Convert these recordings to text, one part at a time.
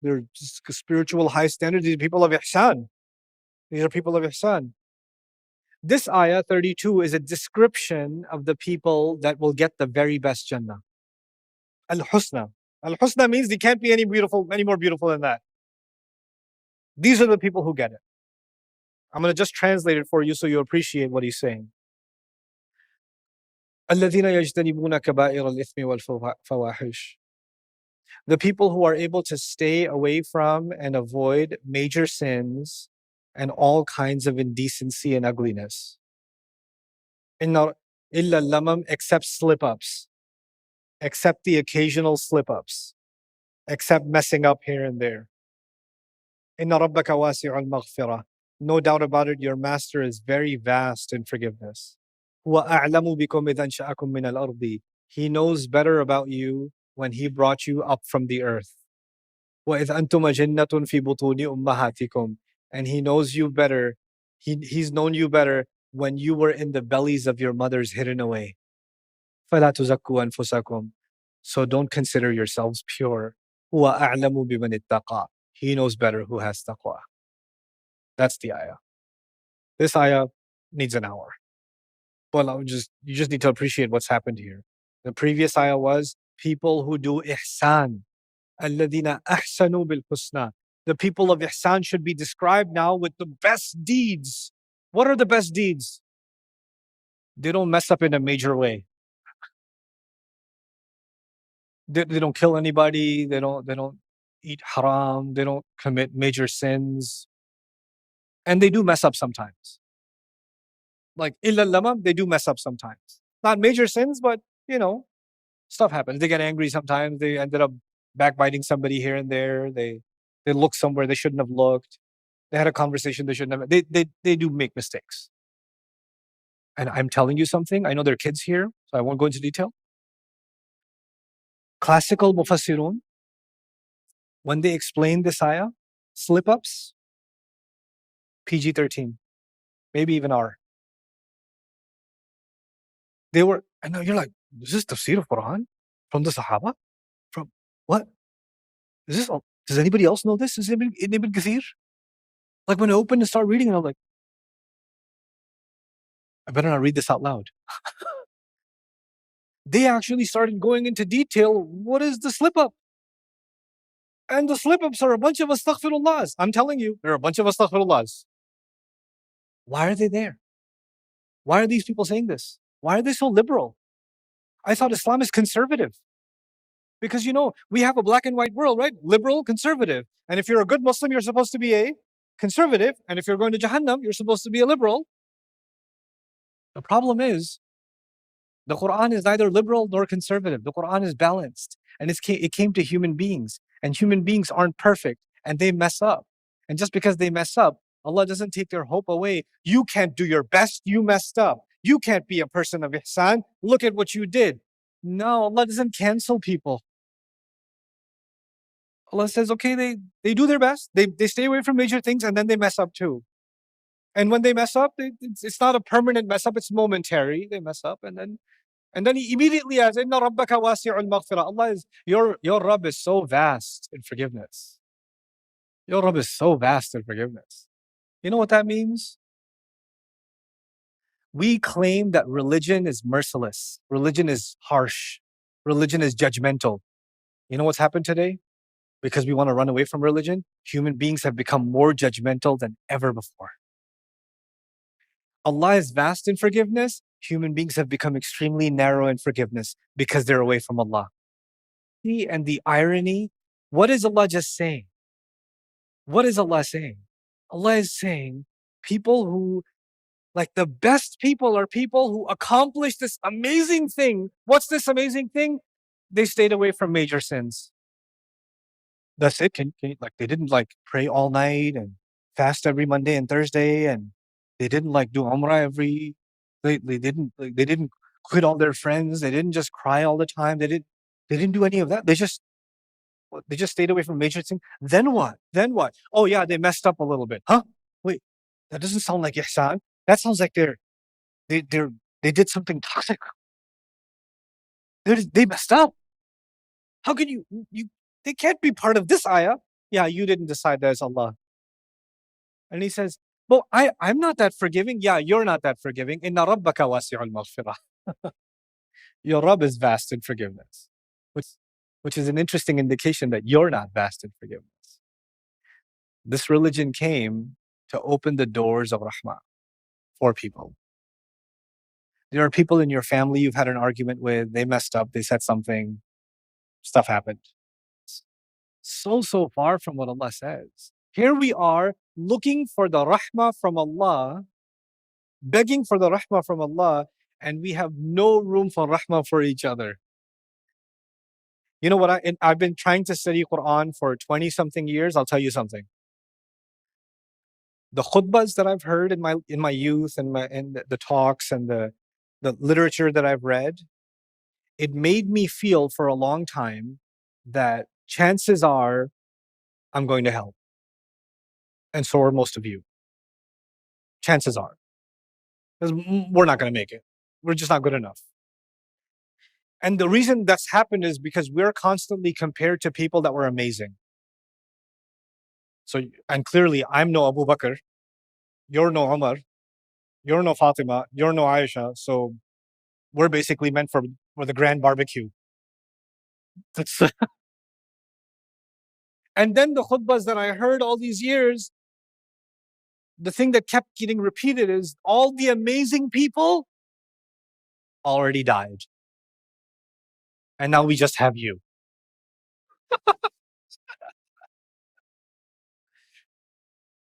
they're just spiritual high standards. These are people of ihsan. These are people of ihsan. This ayah 32 is a description of the people that will get the very best Jannah. Al-Husna. Al-Husna means they can't be any more beautiful than that. These are the people who get it. I'm going to just translate it for you so you appreciate what he's saying. الذين يجتنبون كبائر الإثم والفواحش. The people who are able to stay away from and avoid major sins and all kinds of indecency and ugliness. إلا اللمم, except slip-ups, except the occasional slip-ups, except messing up here and there. إن ربك واسع المغفرة. No doubt about it, your master is very vast in forgiveness. هو أعلم بكم إذ أنشأكم من الأرض. He knows better about you when he brought you up from the earth. وإذ أنتم أجنة في بطون أمهاتكم. And he knows you better. He's known you better when you were in the bellies of your mothers hidden away. فلا تزكوا أنفسكم. So don't consider yourselves pure. هو أعلم بمن اتقى. He knows better who has taqwa. That's the ayah. This ayah needs an hour. Well, you just need to appreciate what's happened here. The previous ayah was people who do ihsan. الَّذِينَ أَحْسَنُوا بِالْحُسْنَى. The people of ihsan should be described now with the best deeds. What are the best deeds? They don't mess up in a major way. They don't kill anybody. They don't eat haram. They don't commit major sins. And they do mess up sometimes. Like illa lamam, they do mess up sometimes. Not major sins, but stuff happens. They get angry sometimes. They ended up backbiting somebody here and there. They look somewhere they shouldn't have looked. They had a conversation they shouldn't have. They do make mistakes. And I'm telling you something. I know there are kids here, so I won't go into detail. Classical mufassirun, when they explain this ayah, slip-ups, PG-13, maybe even R. They were, I know you're like, is this tafsir of Quran from the Sahaba? From what? Is this? Does anybody else know this? Is it Ibn Kathir? Like when I opened and start reading, and I'm like, I better not read this out loud. They actually started going into detail. What is the slip-up? And the slip-ups are a bunch of astaghfirullahs. I'm telling you, there are a bunch of astaghfirullahs. Why are they there? Why are these people saying this? Why are they so liberal? I thought Islam is conservative. Because, we have a black and white world, right? Liberal, conservative. And if you're a good Muslim, you're supposed to be a conservative. And if you're going to Jahannam, you're supposed to be a liberal. The problem is, the Quran is neither liberal nor conservative. The Quran is balanced. And it came to human beings. And human beings aren't perfect. And they mess up. And just because they mess up, Allah doesn't take their hope away. You can't do your best. You messed up. You can't be a person of ihsan. Look at what you did. No, Allah doesn't cancel people. Allah says, okay, they do their best. They stay away from major things and then they mess up too. And when they mess up, it's not a permanent mess up. It's momentary. They mess up and then he immediately adds, Inna rabbaka wasi'ul maghfirah. Allah is, your Rabb is so vast in forgiveness. Your Rabb is so vast in forgiveness. You know what that means? We claim that religion is merciless. Religion is harsh. Religion is judgmental. You know what's happened today? Because we want to run away from religion, human beings have become more judgmental than ever before. Allah is vast in forgiveness. Human beings have become extremely narrow in forgiveness because they're away from Allah. See, and the irony, what is Allah just saying? What is Allah saying? Allah is saying people who, like the best people are people who accomplish this amazing thing. What's this amazing thing? They stayed away from major sins. That's it. They didn't pray all night and fast every Monday and Thursday, and they didn't do Umrah they didn't quit all their friends. They didn't just cry all the time. They didn't do any of that. They just stayed away from major things. Then what? Oh yeah, they messed up a little bit. Huh? Wait, that doesn't sound like ihsan. That sounds like they did something toxic. They messed up. How can you They can't be part of this ayah. Yeah, you didn't decide that it's Allah. And he says, well, I'm not that forgiving. Yeah, you're not that forgiving. Inna rabbaka wasi'ul maghfirah. Your Rabb is vast in forgiveness, which is an interesting indication that you're not vast in forgiveness. This religion came to open the doors of rahmah for people. There are people in your family you've had an argument with, they messed up, they said something, stuff happened. So far from what Allah says. Here we are looking for the rahmah from Allah, begging for the rahmah from Allah, and we have no room for rahmah for each other. You know what? I've been trying to study Quran for 20 something years. I'll tell you something. The khutbahs that I've heard in my youth and the talks and the literature that I've read, it made me feel for a long time that chances are I'm going to hell. And so are most of you. Chances are. Because we're not going to make it. We're just not good enough. And the reason that's happened is because we're constantly compared to people that were amazing. So, and clearly I'm no Abu Bakr, you're no Umar, you're no Fatima, you're no Aisha. So we're basically meant for the grand barbecue. And then the khutbahs that I heard all these years, the thing that kept getting repeated is all the amazing people already died. And now we just have you.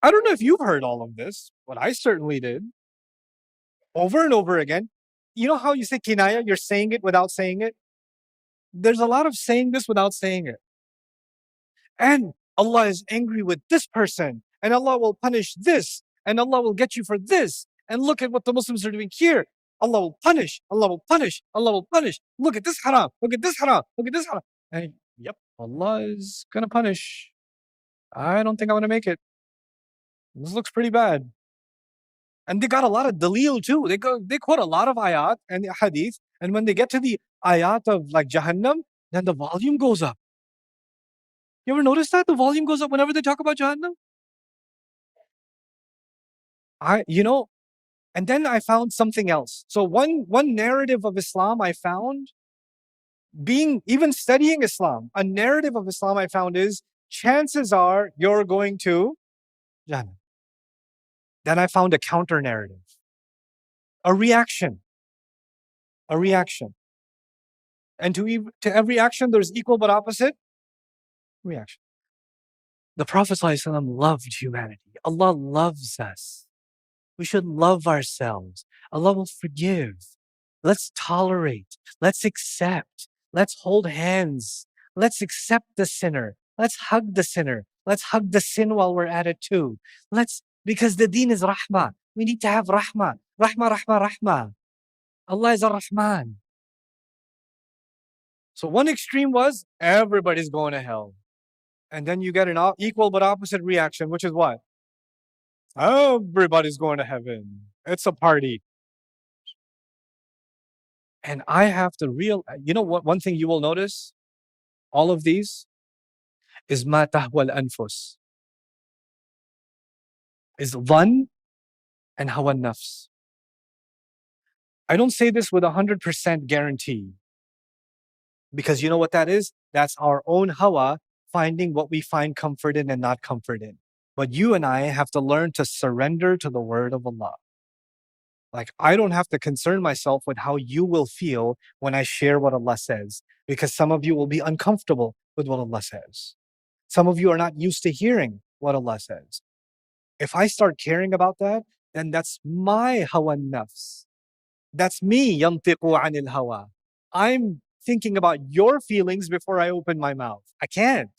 I don't know if you've heard all of this, but I certainly did. Over and over again. You know how you say kinaya, you're saying it without saying it? There's a lot of saying this without saying it. And Allah is angry with this person, and Allah will punish this, and Allah will get you for this. And look at what the Muslims are doing here. Allah will punish, Allah will punish, Allah will punish. Look at this haram, look at this haram, look at this haram. And yep, Allah is gonna punish. I don't think I'm gonna make it. This looks pretty bad. And they got a lot of dalil too. They quote a lot of ayat and hadith. And when they get to the ayat of like Jahannam, then the volume goes up. You ever notice that? The volume goes up whenever they talk about Jahannam? And then I found something else. So one narrative of Islam I found, even studying Islam, a narrative of Islam I found is chances are you're going to Jahannam. Then I found a counter narrative, a reaction. And to every action, there's equal but opposite reaction. The Prophet ﷺ loved humanity. Allah loves us. We should love ourselves. Allah will forgive. Let's tolerate. Let's accept. Let's hold hands. Let's accept the sinner. Let's hug the sinner. Let's hug the sin while we're at it too. Because the deen is rahmah. We need to have rahmah. Rahmah. Allah is ar-Rahman. So one extreme was everybody's going to hell. And then you get an equal but opposite reaction, which is what? Everybody's going to heaven. It's a party. And I have to you know what? One thing you will notice, all of these is ma tahwal anfus, is dhan and hawa nafs. I don't say this with 100% guarantee, because you know what that is? That's our own hawa finding what we find comfort in and not comfort in. But you and I have to learn to surrender to the word of Allah. Like, I don't have to concern myself with how you will feel when I share what Allah says, because some of you will be uncomfortable with what Allah says. Some of you are not used to hearing what Allah says. If I start caring about that, then that's my hawa nafs. That's me, yantiqu anil hawa. I'm thinking about your feelings before I open my mouth. I can't.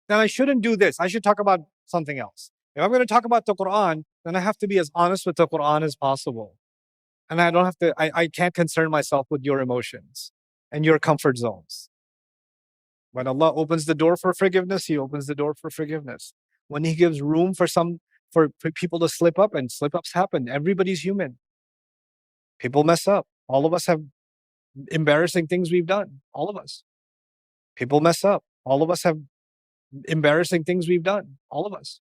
Then I shouldn't do this. I should talk about something else. If I'm going to talk about the Quran, then I have to be as honest with the Quran as possible. And I can't concern myself with your emotions and your comfort zones. When Allah opens the door for forgiveness, He opens the door for forgiveness. When He gives room for people to slip up, and slip ups happen. Everybody's human. People mess up. All of us have embarrassing things we've done. All of us. People mess up. All of us have embarrassing things we've done, all of us.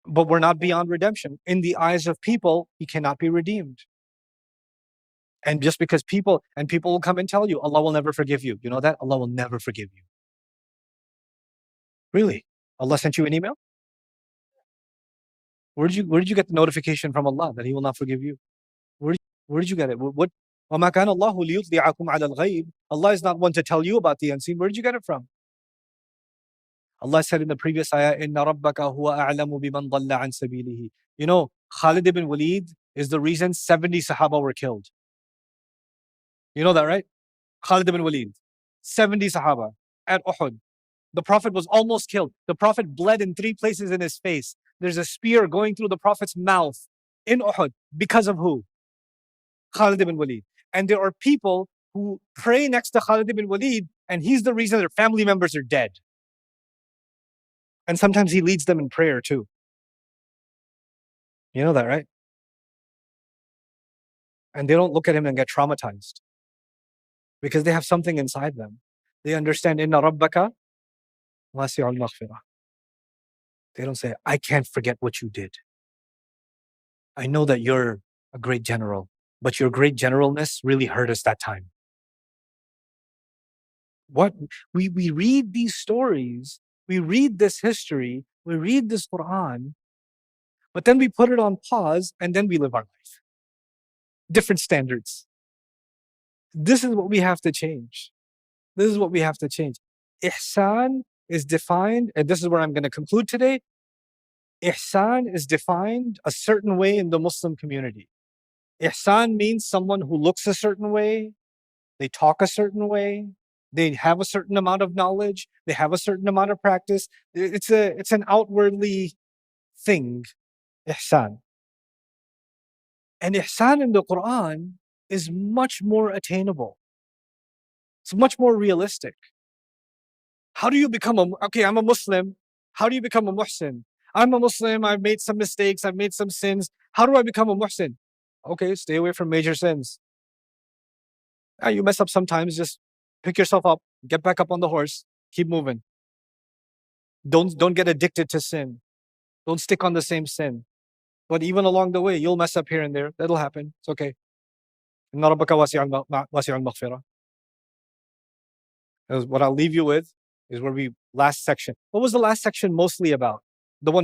But we're not beyond redemption. In the eyes of people, he cannot be redeemed. And just because people will come and tell you, Allah will never forgive you. You know that? Allah will never forgive you. Really? Allah sent you an email? Where did you get the notification from Allah that He will not forgive you? Where did you get it? What? وَمَا كَانَ اللَّهُ لِيُطْلِعَكُمْ عَلَى الْغَيْبِ. Allah is not one to tell you about the unseen. Where did you get it from? Allah said in the previous ayah, إِنَّ رَبَّكَ هُوَ أَعْلَمُ بِمَنْ ضَلَّ عَنْ سَبِيلِهِ. You know, Khalid ibn Walid is the reason 70 Sahaba were killed. You know that, right? Khalid ibn Walid, 70 Sahaba at Uhud. The Prophet was almost killed. The Prophet bled in 3 places in his face. There's a spear going through the Prophet's mouth in Uhud because of who? Khalid ibn Walid. And there are people who pray next to Khalid ibn Walid, and he's the reason their family members are dead. And sometimes he leads them in prayer too. You know that, right? And they don't look at him and get traumatized because they have something inside them. They understand, Inna Rabbaka wasi'ul maghfirah. They don't say, I can't forget what you did. I know that you're a great general, but your great generalness really hurt us that time. What we read these stories, we read this history, we read this Quran, but then we put it on pause and then we live our life. Different standards. This is what we have to change. This is what we have to change. Ihsan is defined, and this is where I'm going to conclude today. Ihsan is defined a certain way in the Muslim community. Ihsan means someone who looks a certain way, they talk a certain way, they have a certain amount of knowledge, they have a certain amount of practice. It's an outwardly thing, ihsan. And ihsan in the Quran is much more attainable. It's much more realistic. How do you become I'm a Muslim. How do you become a muhsin? I'm a Muslim, I've made some mistakes, I've made some sins. How do I become a muhsin? Okay, stay away from major sins. You mess up sometimes, just pick yourself up, get back up on the horse, keep moving. Don't get addicted to sin. Don't stick on the same sin. But even along the way, you'll mess up here and there. That'll happen. It's okay. Inna rabbaka wasi'ul maghfirah. What I'll leave you with is last section. What was the last section mostly about?